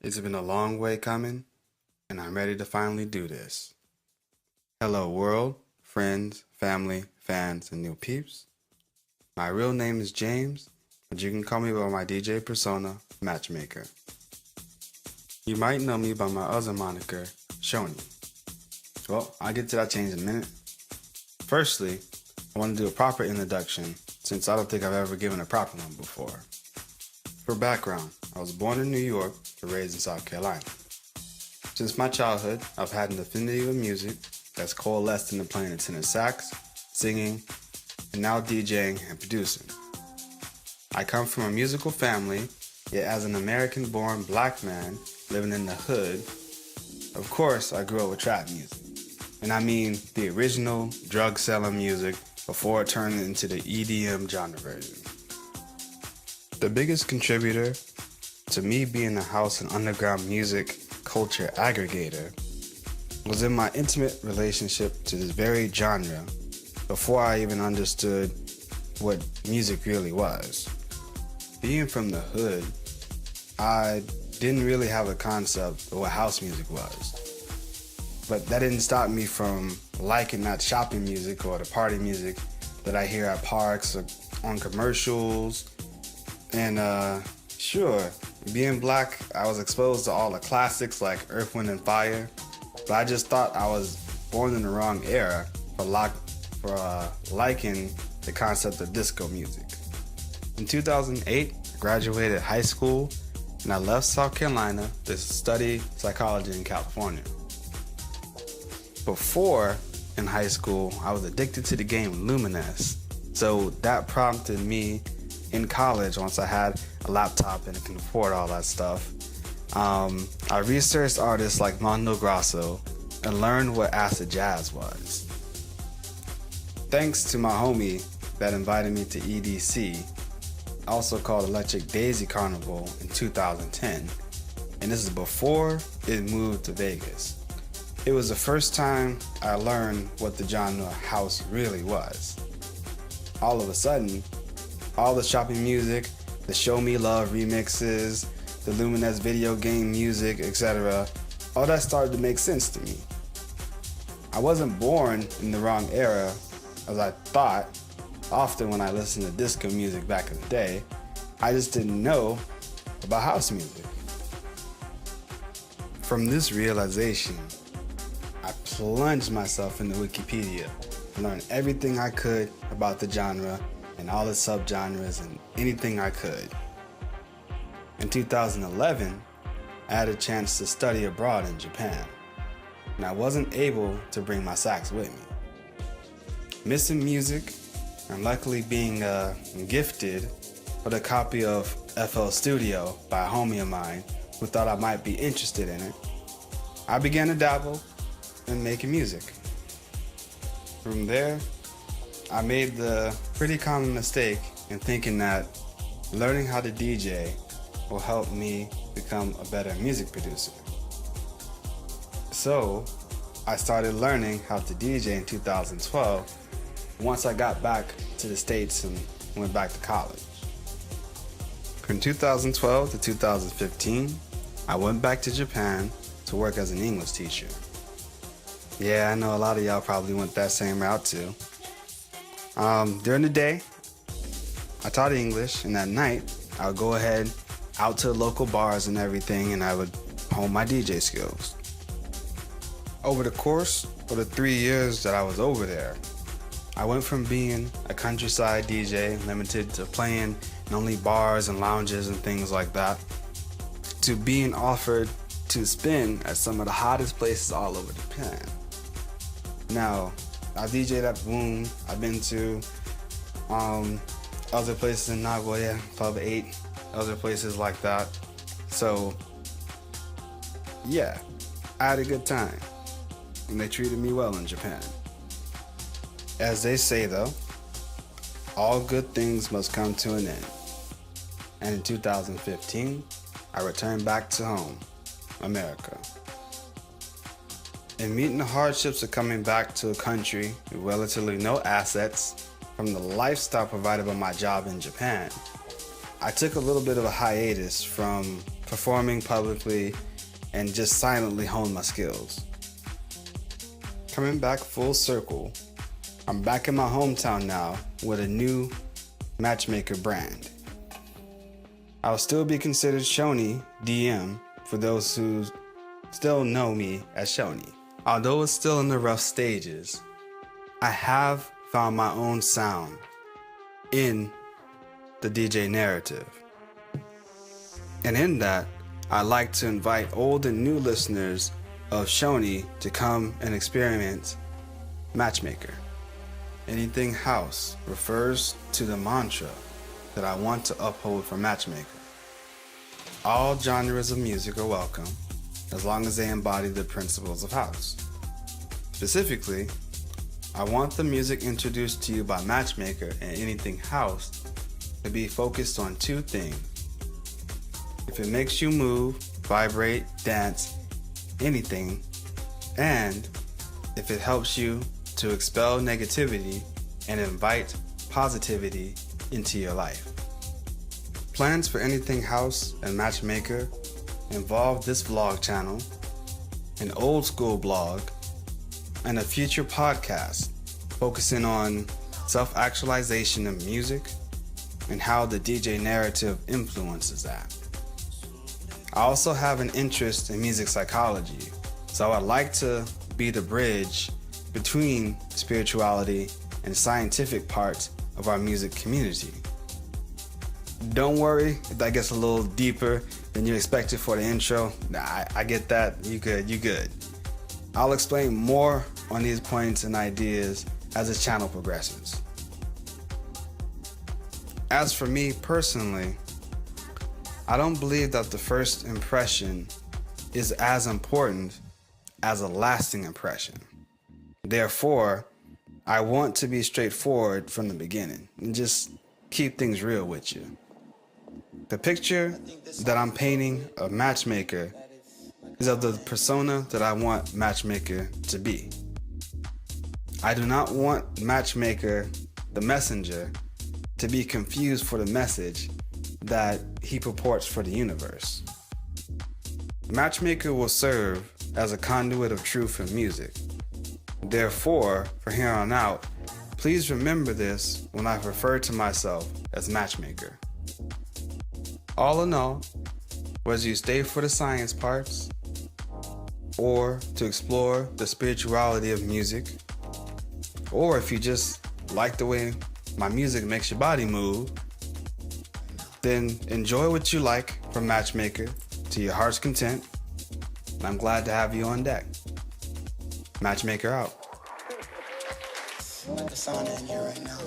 It's been a long way coming, and I'm ready to finally do this. Hello, world, friends, family, fans, and new peeps. My real name is James, but you can call me by my DJ persona, Matchmaker. You might know me by my other moniker, Shoni. Well, I'll get to that change in a minute. Firstly, I want to do a proper introduction since I don't think I've ever given a proper one before. For background, I was born in New York but raised in South Carolina. Since my childhood, I've had an affinity with music that's coalesced into playing the tenor sax, singing, and now DJing and producing. I come from a musical family, yet as an American-born black man living in the hood, of course I grew up with trap music. And I mean the original drug-selling music before it turned into the EDM genre version. The biggest contributor to me being a house and underground music culture aggregator was in my intimate relationship to this very genre before I even understood what music really was. Being from the hood, I didn't really have a concept of what house music was. But that didn't stop me from liking that shopping music or the party music that I hear at parks or on commercials. And sure, being black, I was exposed to all the classics like Earth, Wind, and Fire, but I just thought I was born in the wrong era for liking the concept of disco music. In 2008, I graduated high school and I left South Carolina to study psychology in California. Before, in high school, I was addicted to the game Lumines, so that prompted me in college, once I had a laptop and can afford all that stuff, I researched artists like Mondo Grosso and learned what acid jazz was. Thanks to my homie that invited me to EDC, also called Electric Daisy Carnival in 2010, and this is before it moved to Vegas. It was the first time I learned what the genre house really was. All of a sudden, all the shopping music, the Show Me Love remixes, the Lumines video game music, etc., all that started to make sense to me. I wasn't born in the wrong era, as I thought often when I listened to disco music back in the day. I just didn't know about house music. From this realization, I plunged myself into Wikipedia and learned everything I could about the genre and all its subgenres and anything I could. In 2011, I had a chance to study abroad in Japan, and I wasn't able to bring my sax with me. Missing music, and luckily being gifted with a copy of FL Studio by a homie of mine who thought I might be interested in it, I began to dabble in making music. From there, I made the pretty common mistake in thinking that learning how to DJ will help me become a better music producer. So I started learning how to DJ in 2012 once I got back to the States and went back to college. From 2012 to 2015, I went back to Japan to work as an English teacher. Yeah, I know a lot of y'all probably went that same route too. During the day, I taught English, and at night, I would go ahead out to local bars and everything, and I would hone my DJ skills. Over the course of the 3 years that I was over there, I went from being a countryside DJ limited to playing in only bars and lounges and things like that, to being offered to spin at some of the hottest places all over Japan. Now, I DJ'd at Boom. I've been to other places in Nagoya, Club 8, other places like that. So, yeah, I had a good time. And they treated me well in Japan. As they say though, all good things must come to an end. And in 2015, I returned back to home, America. In meeting the hardships of coming back to a country with relatively no assets from the lifestyle provided by my job in Japan, I took a little bit of a hiatus from performing publicly, and just silently hone my skills. Coming back full circle, I'm back in my hometown now with a new matchmaker brand. I'll still be considered Shoney DM for those who still know me as Shoney. Although it's still in the rough stages, I have found my own sound in the DJ narrative. And in that, I like to invite old and new listeners of Shoney to come and experience Matchmaker. Anything house refers to the mantra that I want to uphold for Matchmaker. All genres of music are welcome, as long as they embody the principles of house. Specifically, I want the music introduced to you by Matchmaker and anything house to be focused on two things. If it makes you move, vibrate, dance, anything, and if it helps you to expel negativity and invite positivity into your life. Plans for anything house and Matchmaker involve this vlog channel, an old school blog, and a future podcast focusing on self-actualization in music and how the DJ narrative influences that. I also have an interest in music psychology, so I'd like to be the bridge between spirituality and scientific parts of our music community. Don't worry if that gets a little deeper than you expected for the intro. Nah, I get that. You good. I'll explain more on these points and ideas as the channel progresses. As for me personally, I don't believe that the first impression is as important as a lasting impression. Therefore, I want to be straightforward from the beginning and just keep things real with you. The picture that I'm painting of Matchmaker is of the persona that I want Matchmaker to be. I do not want Matchmaker, the messenger, to be confused for the message that he purports for the universe. Matchmaker will serve as a conduit of truth in music. Therefore, from here on out, please remember this when I refer to myself as Matchmaker. All in all, whether you stay for the science parts or to explore the spirituality of music, or if you just like the way my music makes your body move, then enjoy what you like from Matchmaker to your heart's content, and I'm glad to have you on deck. Matchmaker out. Like the sauna in here right now.